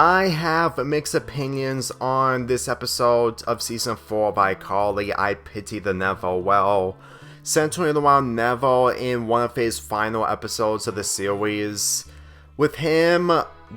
I have mixed opinions on this episode of Season 4 of iCarly, iPity the Neville. Well, centering around Neville in one of his final episodes of the series, with him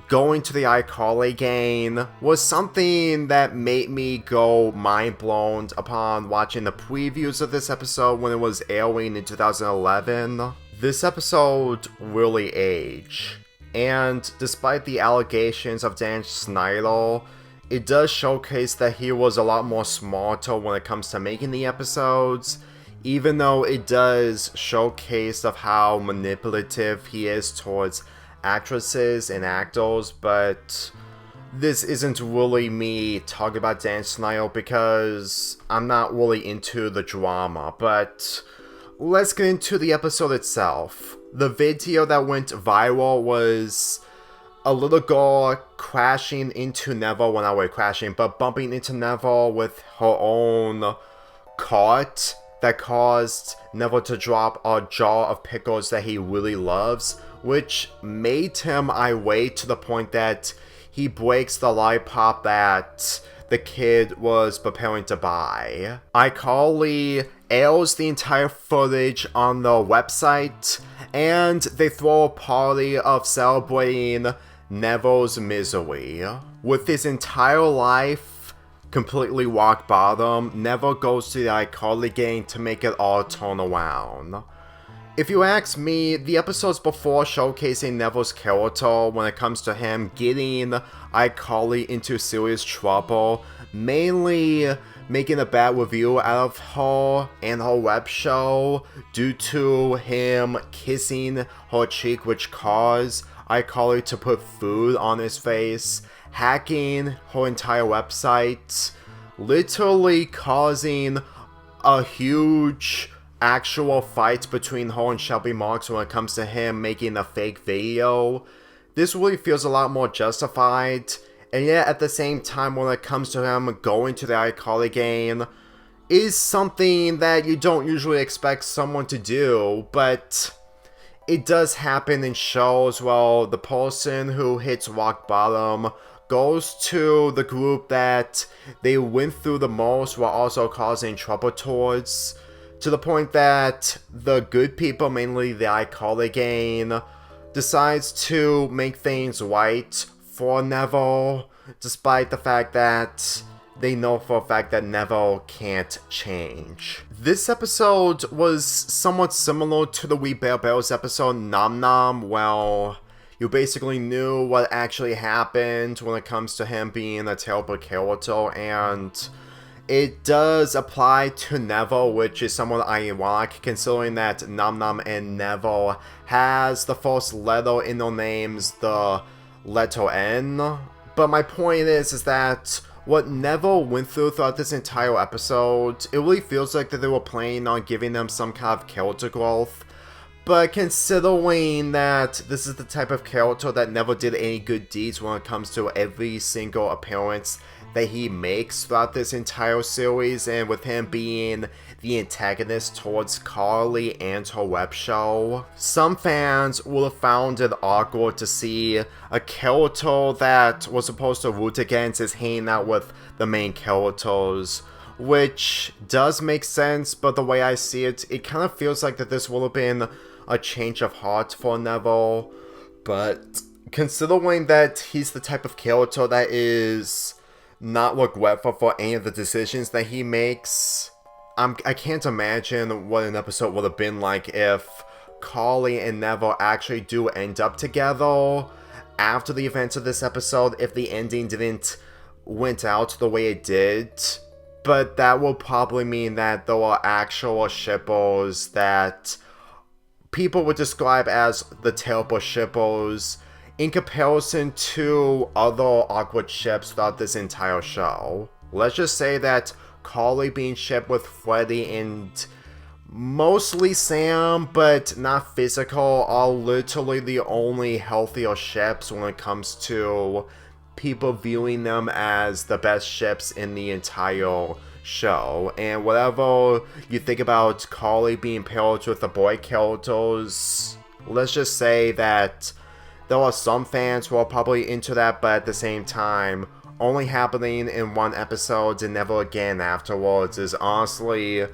going to the iCarly gang was something that made me go mind-blown upon watching the previews of this episode when it was airing in 2011. This episode really aged. And despite the allegations of Dan Schneider, it does showcase that he was a lot more smarter when it comes to making the episodes, even though it does showcase of how manipulative he is towards actresses and actors. But this isn't really me talking about Dan Schneider because I'm not really into the drama, but let's get into the episode itself. The video that went viral was a little girl crashing into Neville, well, not really crashing, but bumping into Neville with her own cart that caused Neville to drop a jar of pickles that he really loves, which made him irate to the point that he breaks the lollipop that the kid was preparing to buy. iCarly airs the entire footage on the website, and they throw a party of celebrating Neville's misery. With his entire life completely rock bottom, Neville goes to the iCarly gang to make it all turn around. If you ask me, the episodes before showcasing Neville's character when it comes to him getting iCarly into serious trouble, mainly making a bad review out of her and her web show due to him kissing her cheek, which caused iCarly to put food on his face, hacking her entire website, literally causing a huge actual fight between her and Shelby Marks when it comes to him making a fake video. This really feels a lot more justified, and yet at the same time when it comes to him going to the iCarly gang is something that you don't usually expect someone to do, but it does happen in shows. Well, the person who hits rock bottom goes to the group that they went through the most while also causing trouble towards, to the point that the good people, mainly the iCarly gang, decides to make things right for Neville, despite the fact that they know for a fact that Neville can't change. This episode was somewhat similar to the We Bare Bears episode Nom Nom. Well, you basically knew what actually happened when it comes to him being a terrible character, and it does apply to Neville, which is somewhat ironic considering that Nom Nom and Neville has the first letter in their names, the letter N. But my point is that what Neville went through throughout this entire episode, it really feels like that they were planning on giving them some kind of character growth. But considering that this is the type of character that never did any good deeds when it comes to every single appearance that he makes throughout this entire series, and with him being the antagonist towards Carly and her web show, some fans would have found it awkward to see a character that was supposed to root against is hanging out with the main characters, which does make sense, but the way I see it, it kind of feels like that this would have been a change of heart for Neville. But considering that he's the type of character that is not regretful for any of the decisions that he makes, I can't imagine what an episode would have been like if Carly and Neville actually do end up together after the events of this episode, if the ending didn't went out the way it did. But that will probably mean that there are actual shippers that people would describe as the terrible shippers in comparison to other awkward ships throughout this entire show. Let's just say that Carly being shipped with Freddy and mostly Sam, but not physical, are literally the only healthier ships when it comes to people viewing them as the best ships in the entire show. And whatever you think about Carly being paired with the boy characters, let's just say that there are some fans who are probably into that, but at the same time, only happening in one episode and never again afterwards is honestly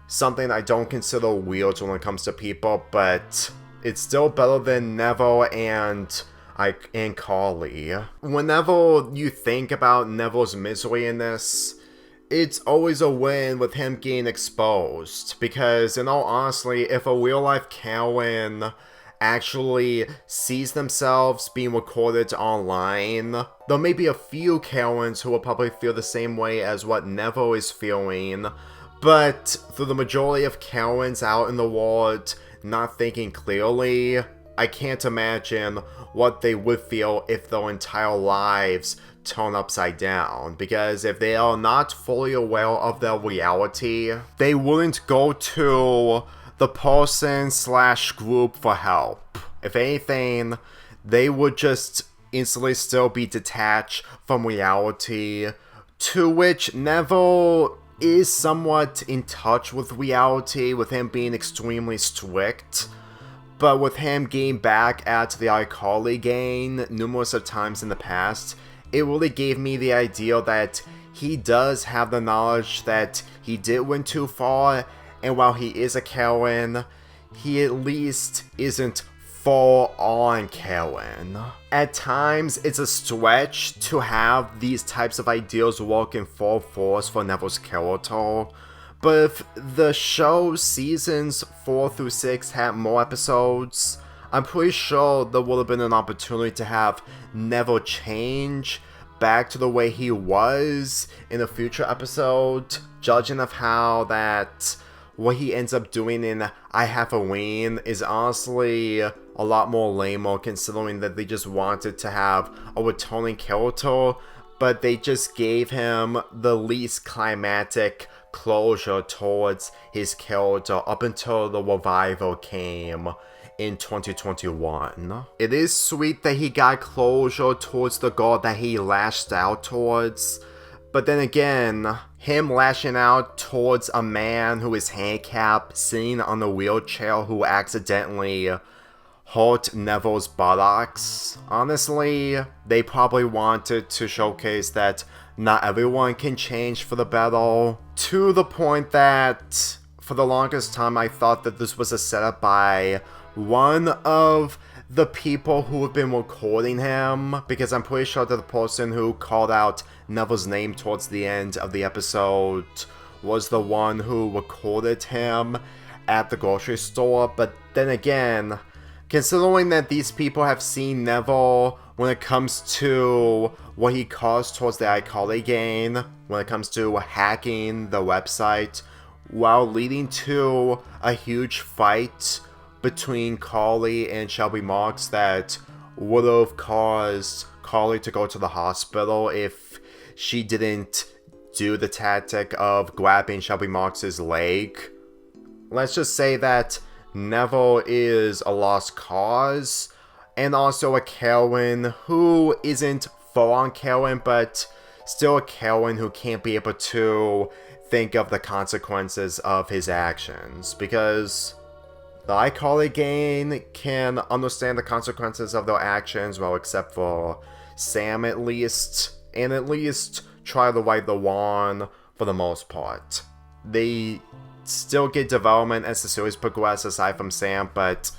something I don't consider weird when it comes to people, but it's still better than Nevel and iCarly. Whenever you think about Nevel's misery in this, it's always a win with him getting exposed, because in all honesty, if a real-life Cowan actually sees themselves being recorded online, there may be a few Cowans who will probably feel the same way as what Nevel is feeling, but for the majority of Cowans out in the world not thinking clearly, I can't imagine what they would feel if their entire lives turn upside down, because if they are not fully aware of their reality, they wouldn't go to the person/group for help. If anything, they would just instantly still be detached from reality, to which Nevel is somewhat in touch with reality, with him being extremely strict. But with him getting back at the iCarly gang numerous of times in the past, it really gave me the idea that he does have the knowledge that he did went too far, and while he is a Cowan, he at least isn't full on Cowan. At times, it's a stretch to have these types of ideas work in full force for Nevel's character, but if the show's seasons 4 through 6 had more episodes, I'm pretty sure there would have been an opportunity to have Nevel change back to the way he was in a future episode, judging of how that what he ends up doing in I Have a Ween is honestly a lot more lame, considering that they just wanted to have a returning character, but they just gave him the least climactic closure towards his character up until the revival came in 2021. It is sweet that he got closure towards the girl that he lashed out towards, but then again, him lashing out towards a man who is handicapped, sitting on a wheelchair, who accidentally hurt Nevel's buttocks. Honestly, they probably wanted to showcase that not everyone can change for the better, to the point that for the longest time I thought that this was a setup by one of the people who have been recording him, because I'm pretty sure that the person who called out Nevel's name towards the end of the episode was the one who recorded him at the grocery store. But then again, considering that these people have seen Nevel when it comes to what he caused towards the iCarly gang, when it comes to hacking the website, while leading to a huge fight between Carly and Shelby Marks that would have caused Carly to go to the hospital if she didn't do the tactic of grabbing Shelby Marks' leg. Let's just say that Nevel is a lost cause, and also a Cowan who isn't full-on Cowan, but still a Cowan who can't be able to think of the consequences of his actions, because the iCarly gang can understand the consequences of their actions, well, except for Sam at least, and at least try to right the wrong for the most part. They still get development as the series progresses aside from Sam, but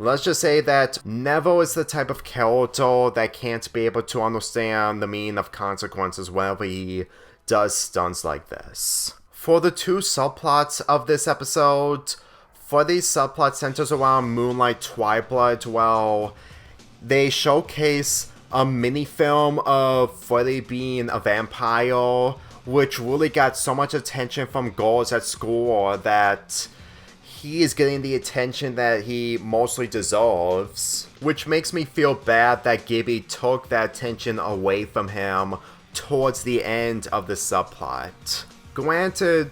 let's just say that Nevel is the type of character that can't be able to understand the meaning of consequences whenever he does stunts like this. For the two subplots of this episode, Freddy's subplot centers around Moonlight Twilight. Well, they showcase a mini-film of Freddy being a vampire, which really got so much attention from girls at school that he is getting the attention that he mostly deserves, which makes me feel bad that Gibby took that attention away from him towards the end of the subplot. Granted,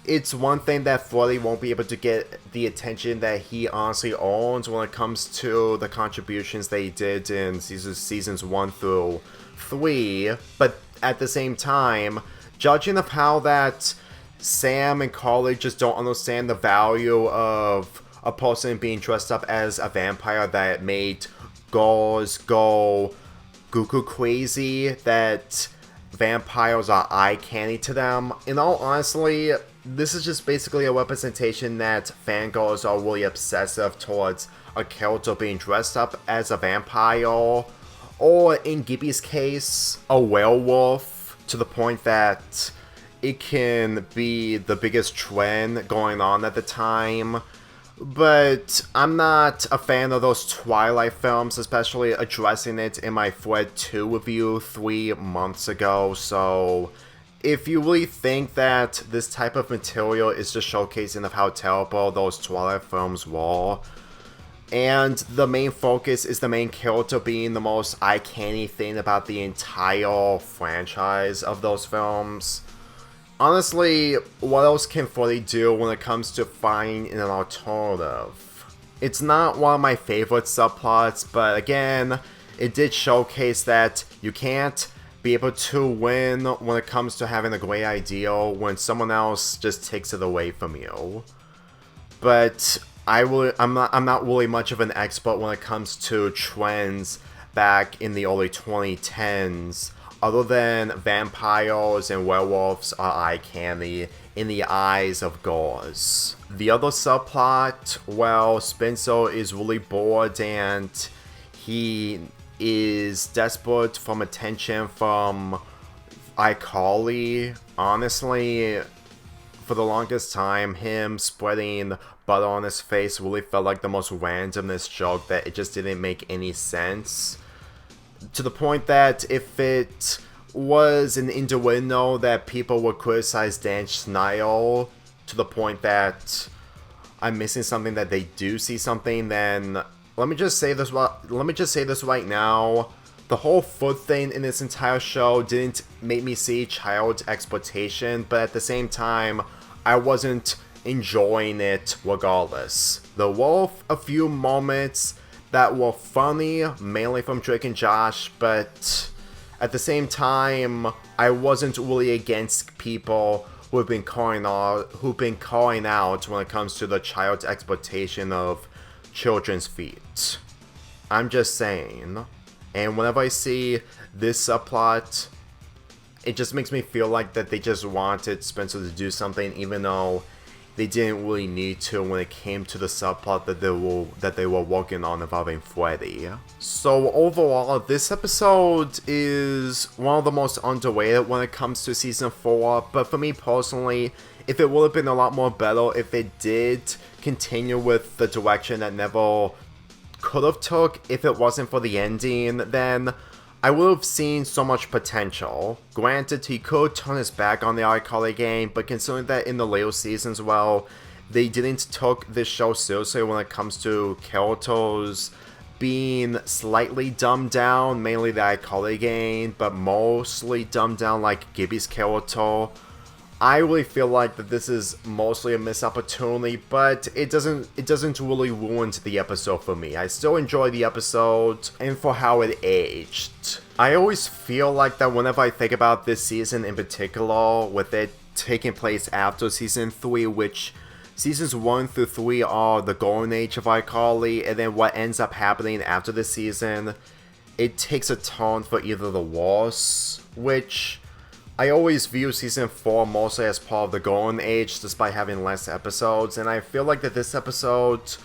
it's one thing that Freddy won't be able to get the attention that he honestly owns when it comes to the contributions that he did in seasons 1 through 3, but at the same time, judging of how that Sam and Carly just don't understand the value of a person being dressed up as a vampire that made girls go cuckoo crazy that vampires are eye candy to them. In all honesty, this is just basically a representation that fangirls are really obsessive towards a character being dressed up as a vampire, or in Gibby's case, a werewolf, to the point that it can be the biggest trend going on at the time. But I'm not a fan of those Twilight films, especially addressing it in my Thread 2 review 3 months ago, so if you really think that this type of material is just showcasing of how terrible those Twilight films were, and the main focus is the main character being the most eye-candy thing about the entire franchise of those films, honestly, what else can 40 do when it comes to finding an alternative? It's not one of my favorite subplots, but again, it did showcase that you can't be able to win when it comes to having a great idea when someone else just takes it away from you. But I'm not really much of an expert when it comes to trends back in the early 2010s. Other than vampires and werewolves are eye candy in the eyes of girls. The other subplot, well, Spencer is really bored and he is desperate for attention from iCarly. Honestly, for the longest time, him spreading butter on his face really felt like the most randomest joke that it just didn't make any sense. To the point that if it was an innuendo that people would criticize Dan Schneider to the point that I'm missing something that they do see something, then let me just say this right now. The whole foot thing in this entire show didn't make me see child exploitation, but at the same time, I wasn't enjoying it regardless. There were a few moments that were funny, mainly from Drake and Josh, but at the same time, I wasn't really against people who've been calling out when it comes to the child exploitation of children's feet. I'm just saying. And whenever I see this subplot, it just makes me feel like that they just wanted Spencer to do something, even though they didn't really need to when it came to the subplot that they were working on involving Freddy. So overall, this episode is one of the most underrated when it comes to Season 4, but for me personally, if it would have been a lot more better if it did continue with the direction that Neville could have took if it wasn't for the ending, then I would have seen so much potential. Granted, he could turn his back on the iCarly game, but considering that in the later seasons, well, they didn't took this show seriously when it comes to characters being slightly dumbed down, mainly the iCarly game, but mostly dumbed down like Gibby's character. I really feel like that this is mostly a missed opportunity, but it doesn't really ruin the episode for me. I still enjoy the episode and for how it aged. I always feel like that whenever I think about this season in particular, with it taking place after Season 3, which Seasons 1 through 3 are the golden age of iCarly, and then what ends up happening after this season, it takes a turn for either the worse, which I always view Season 4 mostly as part of the golden age despite having less episodes, and I feel like that this episode,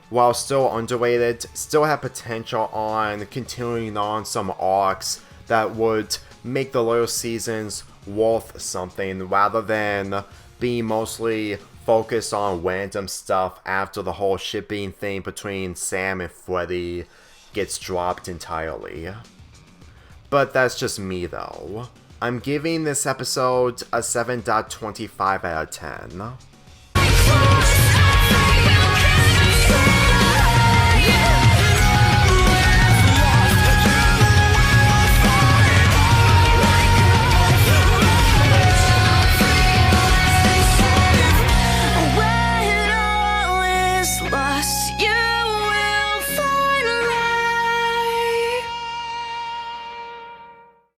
while still underrated, still had potential on continuing on some arcs that would make the later seasons worth something rather than being mostly focused on random stuff after the whole shipping thing between Sam and Freddy gets dropped entirely. But that's just me though. I'm giving this episode a 7.25 out of 10.